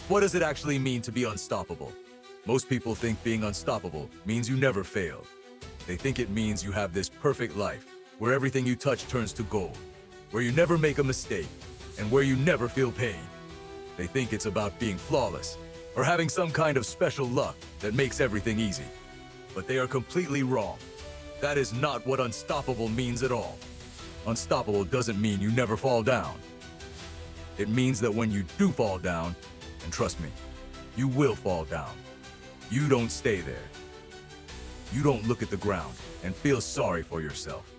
What does it actually mean to be unstoppable? Most people think being unstoppable means you never fail. They think it means you have this perfect life, where everything you touch turns to gold, where you never make a mistake, and where you never feel pain. They think it's about being flawless, or having some kind of special luck that makes everything easy. But they are completely wrong. That is not what unstoppable means at all. Unstoppable doesn't mean you never fall down. It means that when you do fall down, and trust me, you will fall down, you don't stay there. You don't look at the ground and feel sorry for yourself.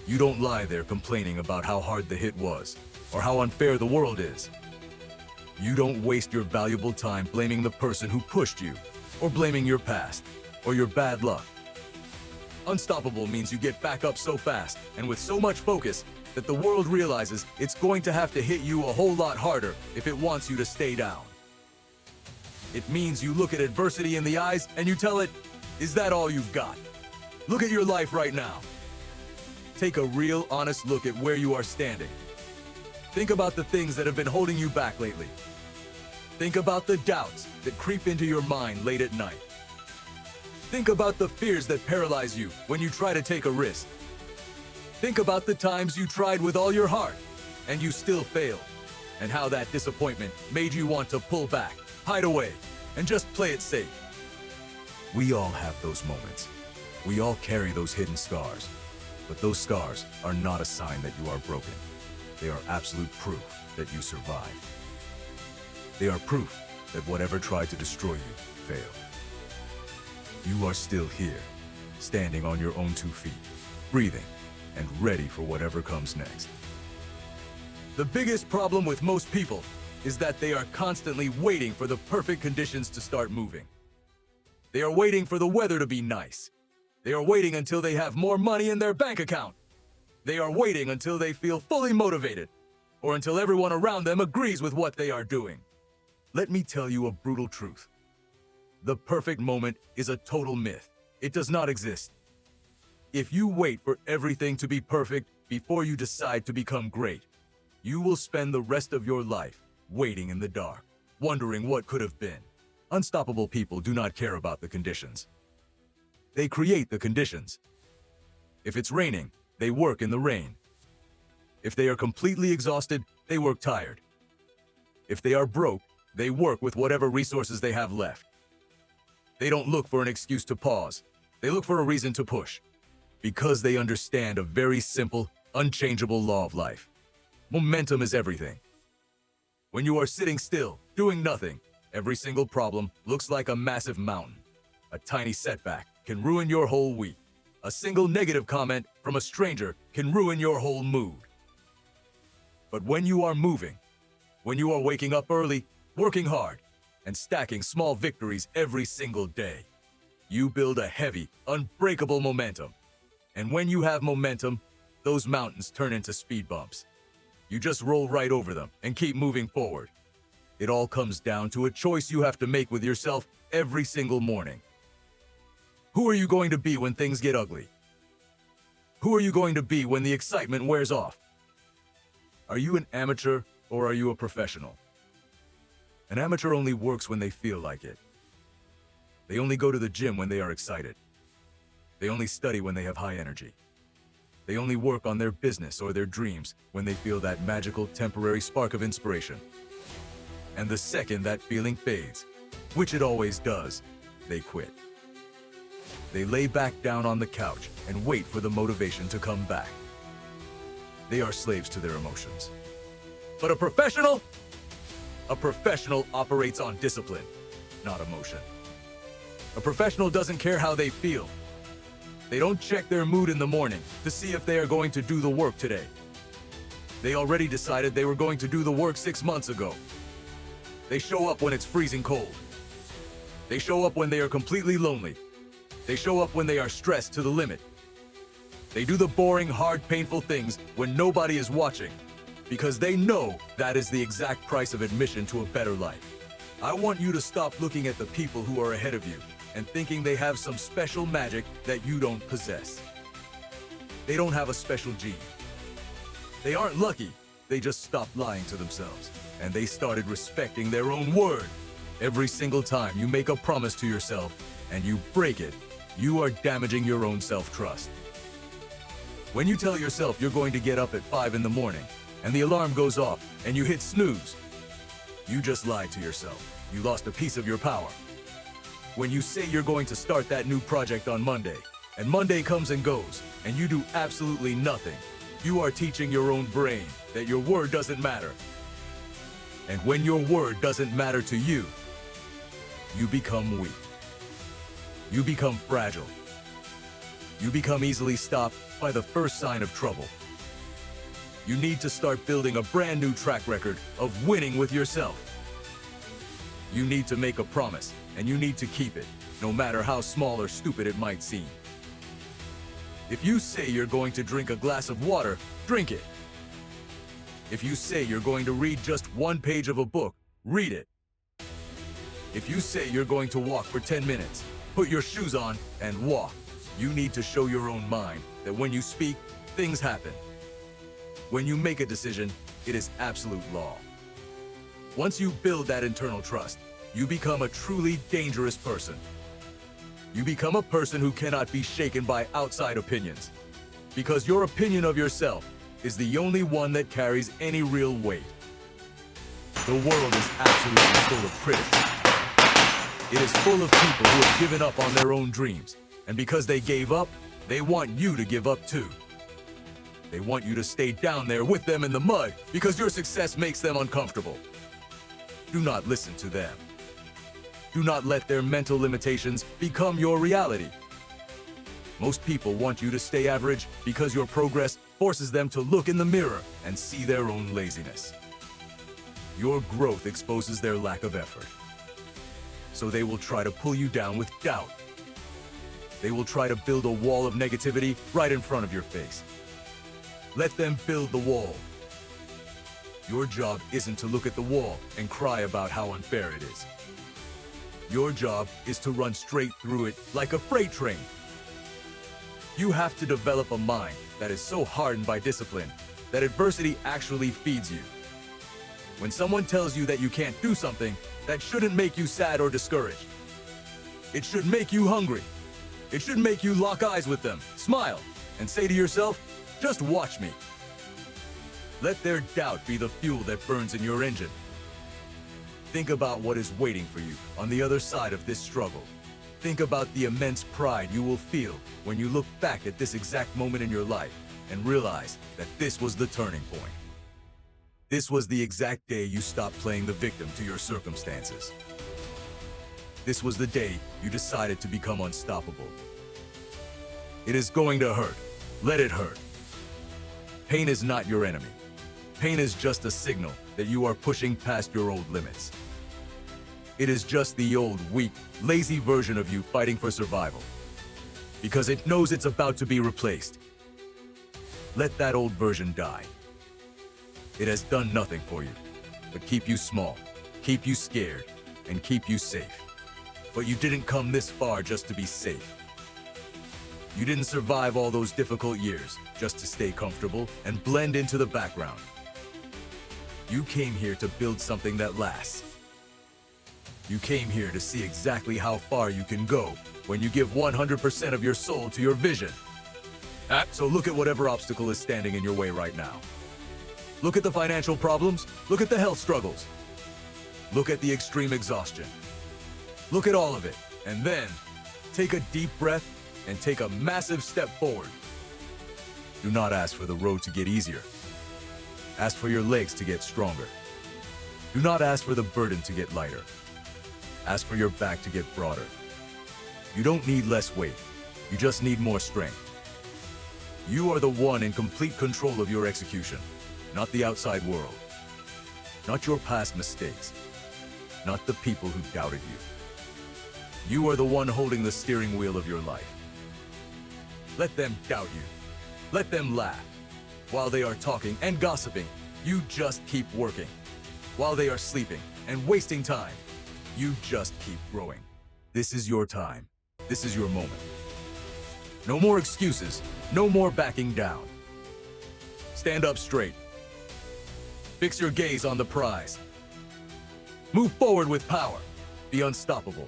You don't lie there complaining about how hard the hit was, or how unfair the world is. You don't waste your valuable time blaming the person who pushed you, or blaming your past, or your bad luck. Unstoppable means you get back up so fast and with so much focus that the world realizes it's going to have to hit you a whole lot harder if it wants you to stay down. It means you look at adversity in the eyes and you tell it, is that all you've got? Look at your life right now. Take a real, honest look at where you are standing. Think about the things that have been holding you back lately. Think about the doubts that creep into your mind late at night. Think about the fears that paralyze you when you try to take a risk. Think about the times you tried with all your heart and you still failed, and how that disappointment made you want to pull back, hide away, and just play it safe. We all have those moments. We all carry those hidden scars, but those scars are not a sign that you are broken. They are absolute proof that you survived. They are proof that whatever tried to destroy you failed. You are still here, standing on your own 2 feet, breathing, and ready for whatever comes next. The biggest problem with most people is that they are constantly waiting for the perfect conditions to start moving. They are waiting for the weather to be nice. They are waiting until they have more money in their bank account. They are waiting until they feel fully motivated, or until everyone around them agrees with what they are doing. Let me tell you a brutal truth. The perfect moment is a total myth. It does not exist. If you wait for everything to be perfect before you decide to become great, you will spend the rest of your life waiting in the dark, wondering what could have been. Unstoppable people do not care about the conditions. They create the conditions. If it's raining, they work in the rain. If they are completely exhausted, they work tired. If they are broke, they work with whatever resources they have left. They don't look for an excuse to pause. They look for a reason to push. Because they understand a very simple, unchangeable law of life. Momentum is everything. When you are sitting still, doing nothing, every single problem looks like a massive mountain. A tiny setback can ruin your whole week. A single negative comment from a stranger can ruin your whole mood. But when you are moving, when you are waking up early, working hard, and stacking small victories every single day, you build a heavy, unbreakable momentum. And when you have momentum, those mountains turn into speed bumps. You just roll right over them and keep moving forward. It all comes down to a choice you have to make with yourself every single morning. Who are you going to be when things get ugly? Who are you going to be when the excitement wears off? Are you an amateur or are you a professional? An amateur only works when they feel like it. They only go to the gym when they are excited. They only study when they have high energy. They only work on their business or their dreams when they feel that magical, temporary spark of inspiration. And the second that feeling fades, which it always does, they quit. They lay back down on the couch and wait for the motivation to come back. They are slaves to their emotions. But a professional operates on discipline, not emotion. A professional doesn't care how they feel. They don't check their mood in the morning to see if they are going to do the work today. They already decided they were going to do the work 6 months ago. They show up when it's freezing cold. They show up when they are completely lonely. They show up when they are stressed to the limit. They do the boring, hard, painful things when nobody is watching, because they know that is the exact price of admission to a better life. I want you to stop looking at the people who are ahead of you and thinking they have some special magic that you don't possess. They don't have a special gene. They aren't lucky, they just stopped lying to themselves. and they started respecting their own word. Every single time you make a promise to yourself and you break it, you are damaging your own self-trust. When you tell yourself you're going to get up at 5 in the morning and the alarm goes off and you hit snooze, you just lied to yourself. You lost a piece of your power. When you say you're going to start that new project on Monday, and Monday comes and goes, and you do absolutely nothing, you are teaching your own brain that your word doesn't matter. And when your word doesn't matter to you, you become weak. You become fragile. You become easily stopped by the first sign of trouble. You need to start building a brand new track record of winning with yourself. You need to make a promise, and you need to keep it, no matter how small or stupid it might seem. If you say you're going to drink a glass of water, drink it. If you say you're going to read just one page of a book, read it. If you say you're going to walk for 10 minutes, put your shoes on and walk. You need to show your own mind that when you speak, things happen. When you make a decision, it is absolute law. Once you build that internal trust, you become a truly dangerous person. You become a person who cannot be shaken by outside opinions, because your opinion of yourself is the only one that carries any real weight. The world is absolutely full of critics. It is full of people who have given up on their own dreams, and because they gave up, they want you to give up too. They want you to stay down there with them in the mud because your success makes them uncomfortable. Do not listen to them. Do not let their mental limitations become your reality. Most people want you to stay average because your progress forces them to look in the mirror and see their own laziness. Your growth exposes their lack of effort. So they will try to pull you down with doubt. They will try to build a wall of negativity right in front of your face. Let them build the wall. Your job isn't to look at the wall and cry about how unfair it is. Your job is to run straight through it like a freight train. You have to develop a mind that is so hardened by discipline that adversity actually feeds you. When someone tells you that you can't do something, that shouldn't make you sad or discouraged. It should make you hungry. It should make you lock eyes with them, smile, and say to yourself, just watch me. Let their doubt be the fuel that burns in your engine. Think about what is waiting for you on the other side of this struggle. Think about the immense pride you will feel when you look back at this exact moment in your life and realize that this was the turning point. This was the exact day you stopped playing the victim to your circumstances. This was the day you decided to become unstoppable. It is going to hurt. Let it hurt. Pain is not your enemy. Pain is just a signal that you are pushing past your old limits. It is just the old, weak, lazy version of you fighting for survival, because it knows it's about to be replaced. Let that old version die. It has done nothing for you, but keep you small, keep you scared, and keep you safe. But you didn't come this far just to be safe. You didn't survive all those difficult years just to stay comfortable and blend into the background. You came here to build something that lasts. You came here to see exactly how far you can go when you give 100% of your soul to your vision. So look at whatever obstacle is standing in your way right now. Look at the financial problems. Look at the health struggles. Look at the extreme exhaustion. Look at all of it, and then take a deep breath and take a massive step forward. Do not ask for the road to get easier. Ask for your legs to get stronger. Do not ask for the burden to get lighter. Ask for your back to get broader. You don't need less weight. You just need more strength. You are the one in complete control of your execution, not the outside world, not your past mistakes, not the people who doubted you. You are the one holding the steering wheel of your life. Let them doubt you. Let them laugh. While they are talking and gossiping, you just keep working. While they are sleeping and wasting time, you just keep growing. This is your time. This is your moment. No more excuses. No more backing down. Stand up straight. Fix your gaze on the prize. Move forward with power. Be unstoppable.